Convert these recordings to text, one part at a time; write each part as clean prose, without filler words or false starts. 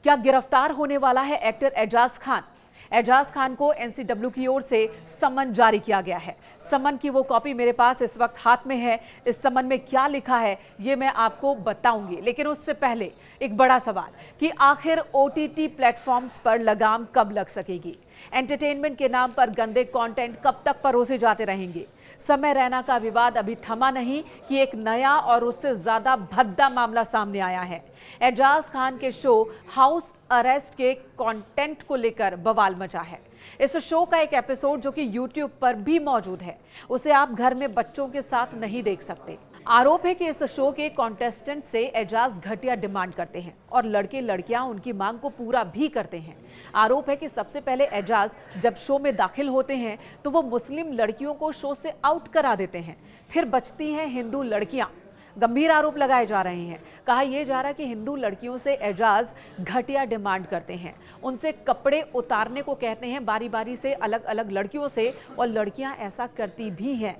क्या गिरफ्तार होने वाला है एक्टर एजाज खान? एजाज खान को एनसीडब्ल्यू की ओर से समन जारी किया गया है। समन की वो कॉपी मेरे पास इस वक्त हाथ में है। इस समन में क्या लिखा है ये मैं आपको बताऊंगी, लेकिन उससे पहले एक बड़ा सवाल कि आखिर ओटीटी प्लेटफॉर्म्स पर लगाम कब लग सकेगी? एंटरटेनमेंट के नाम पर गंदे कंटेंट कब तक परोसे जाते रहेंगे? समय रैना का विवाद अभी थमा नहीं कि एक नया और उससे ज्यादा भद्दा मामला सामने आया है। एजाज खान के शो हाउस अरेस्ट के कंटेंट को लेकर बवाल मचा है। इस शो का एक एपिसोड जो कि यूट्यूब पर भी मौजूद है, उसे आप घर में बच्चों के साथ नहीं देख सकते। आरोप है कि इस शो के कॉन्टेस्टेंट से एजाज घटिया डिमांड करते हैं और लड़के लड़कियां उनकी मांग को पूरा भी करते हैं। आरोप है कि सबसे पहले एजाज जब शो में दाखिल होते हैं तो वो मुस्लिम लड़कियों को शो से आउट करा देते हैं, फिर बचती हैं हिंदू लड़कियां। गंभीर आरोप लगाए जा रहे हैं। कहा यह जा रहा है कि हिंदू लड़कियों से एजाज घटिया डिमांड करते हैं, उनसे कपड़े उतारने को कहते हैं बारी बारी से अलग अलग लड़कियों से, और लड़कियां ऐसा करती भी हैं।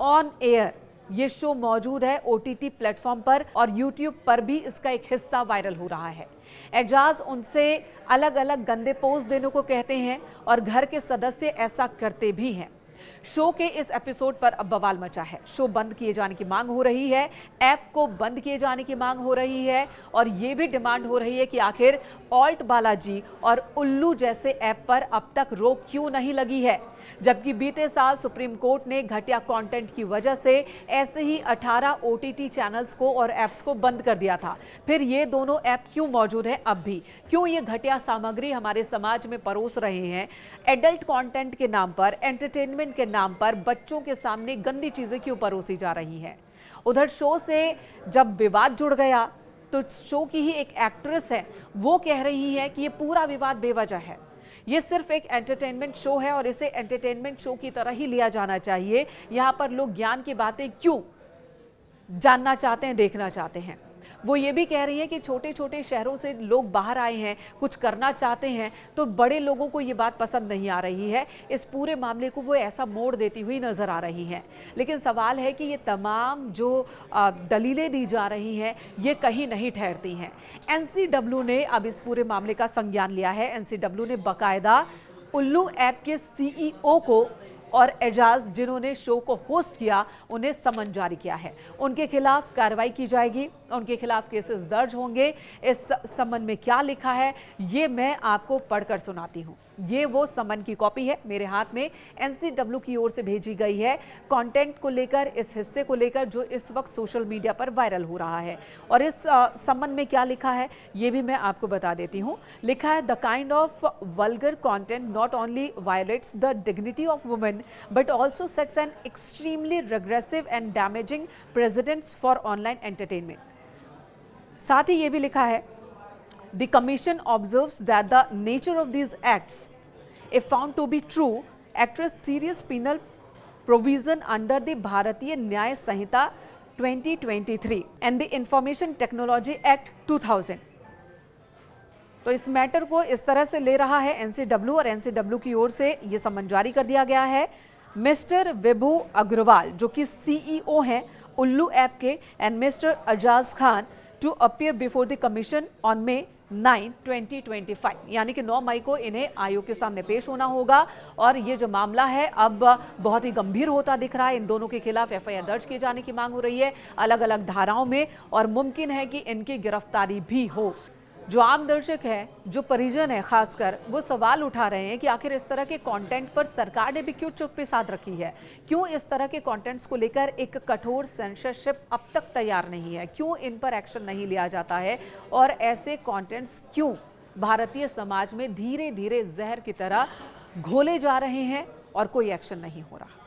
ऑन एयर ये शो मौजूद है ओटीटी प्लेटफॉर्म पर और यूट्यूब पर भी इसका एक हिस्सा वायरल हो रहा है। एजाज उनसे अलग अलग गंदे पोज देने को कहते हैं और घर के सदस्य ऐसा करते भी हैं। शो के इस एपिसोड पर अब बवाल मचा है। शो बंद किए जाने की मांग हो रही है, ऐप को बंद किए जाने की मांग हो रही है और ये भी डिमांड हो रही है कि आखिर ऑल्ट बालाजी और उल्लू जैसे ऐप पर अब तक रोक क्यों नहीं लगी है, जबकि बीते साल सुप्रीम कोर्ट ने घटिया कंटेंट की वजह से ऐसे ही 18 ओटीटी चैनल्स को और ऐप्स को बंद कर दिया था। फिर ये दोनों ऐप क्यों मौजूद है अब भी? क्यों ये घटिया सामग्री हमारे समाज में परोस रहे हैं? एडल्ट कंटेंट के नाम पर, एंटरटेनमेंट के नाम पर बच्चों के सामने गंदी चीजें क्यों परोसी जा रही हैं? उधर शो से जब विवाद जुड़ गया तो शो की ही एक एक्ट्रेस है, वो कह रही है कि ये पूरा विवाद बेवजह है, ये सिर्फ एक एंटरटेनमेंट शो है और इसे एंटरटेनमेंट शो की तरह ही लिया जाना चाहिए। यहाँ पर लोग ज्ञान की बातें क्यों जानना चाहते हैं, देखना चाहते हैं। वो ये भी कह रही है कि छोटे छोटे शहरों से लोग बाहर आए हैं, कुछ करना चाहते हैं, तो बड़े लोगों को ये बात पसंद नहीं आ रही है। इस पूरे मामले को वो ऐसा मोड़ देती हुई नजर आ रही हैं। लेकिन सवाल है कि ये तमाम जो दलीलें दी जा रही हैं ये कहीं नहीं ठहरती हैं। एनसीडब्ल्यू ने अब इस पूरे मामले का संज्ञान लिया है। एनसीडब्ल्यू ने बाकायदा उल्लू ऐप के सीईओ को और एजाज जिन्होंने शो को होस्ट किया उन्हें समन जारी किया है। उनके खिलाफ कार्रवाई की जाएगी, उनके खिलाफ केसेस दर्ज होंगे। इस समन में क्या लिखा है ये मैं आपको पढ़कर सुनाती हूँ। ये वो समन की कॉपी है मेरे हाथ में, एनसीडब्ल्यू की ओर से भेजी गई है कंटेंट को लेकर, इस हिस्से को लेकर जो इस वक्त सोशल मीडिया पर वायरल हो रहा है। और इस समन में क्या लिखा है ये भी मैं आपको बता देती हूँ। लिखा है the kind of vulgar content not only violets the dignity of women but also sets an extremely regressive and damaging precedents for online entertainment। साथ ही ये भी लिखा है The Commission observes that the nature of these acts, if found to be true, attract serious penal provision under the Bharatiya न्याय संहिता 2023 and the Information Technology Act 2000। तो इस matter को इस तरह से ले रहा है एनसीडब्ल्यू और एनसीडब्ल्यू की ओर से ये समन जारी कर दिया गया है। मिस्टर विभू अग्रवाल जो कि सीईओ हैं उल्लू ऐप के, and mister Ejaz Khan to appear before the commission on May 9, 2025, यानी कि 9 मई को इन्हें आयोग के सामने पेश होना होगा। और ये जो मामला है अब बहुत ही गंभीर होता दिख रहा है। इन दोनों के खिलाफ एफआईआर दर्ज किए जाने की मांग हो रही है अलग अलग धाराओं में, और मुमकिन है कि इनकी गिरफ्तारी भी हो। जो आम दर्शक है, जो परिजन है खासकर, वो सवाल उठा रहे हैं कि आखिर इस तरह के कंटेंट पर सरकार ने भी क्यों चुप्पी साध रखी है, क्यों इस तरह के कंटेंट्स को लेकर एक कठोर सेंसरशिप अब तक तैयार नहीं है, क्यों इन पर एक्शन नहीं लिया जाता है, और ऐसे कंटेंट्स क्यों भारतीय समाज में धीरे धीरे जहर की तरह घोले जा रहे हैं और कोई एक्शन नहीं हो रहा।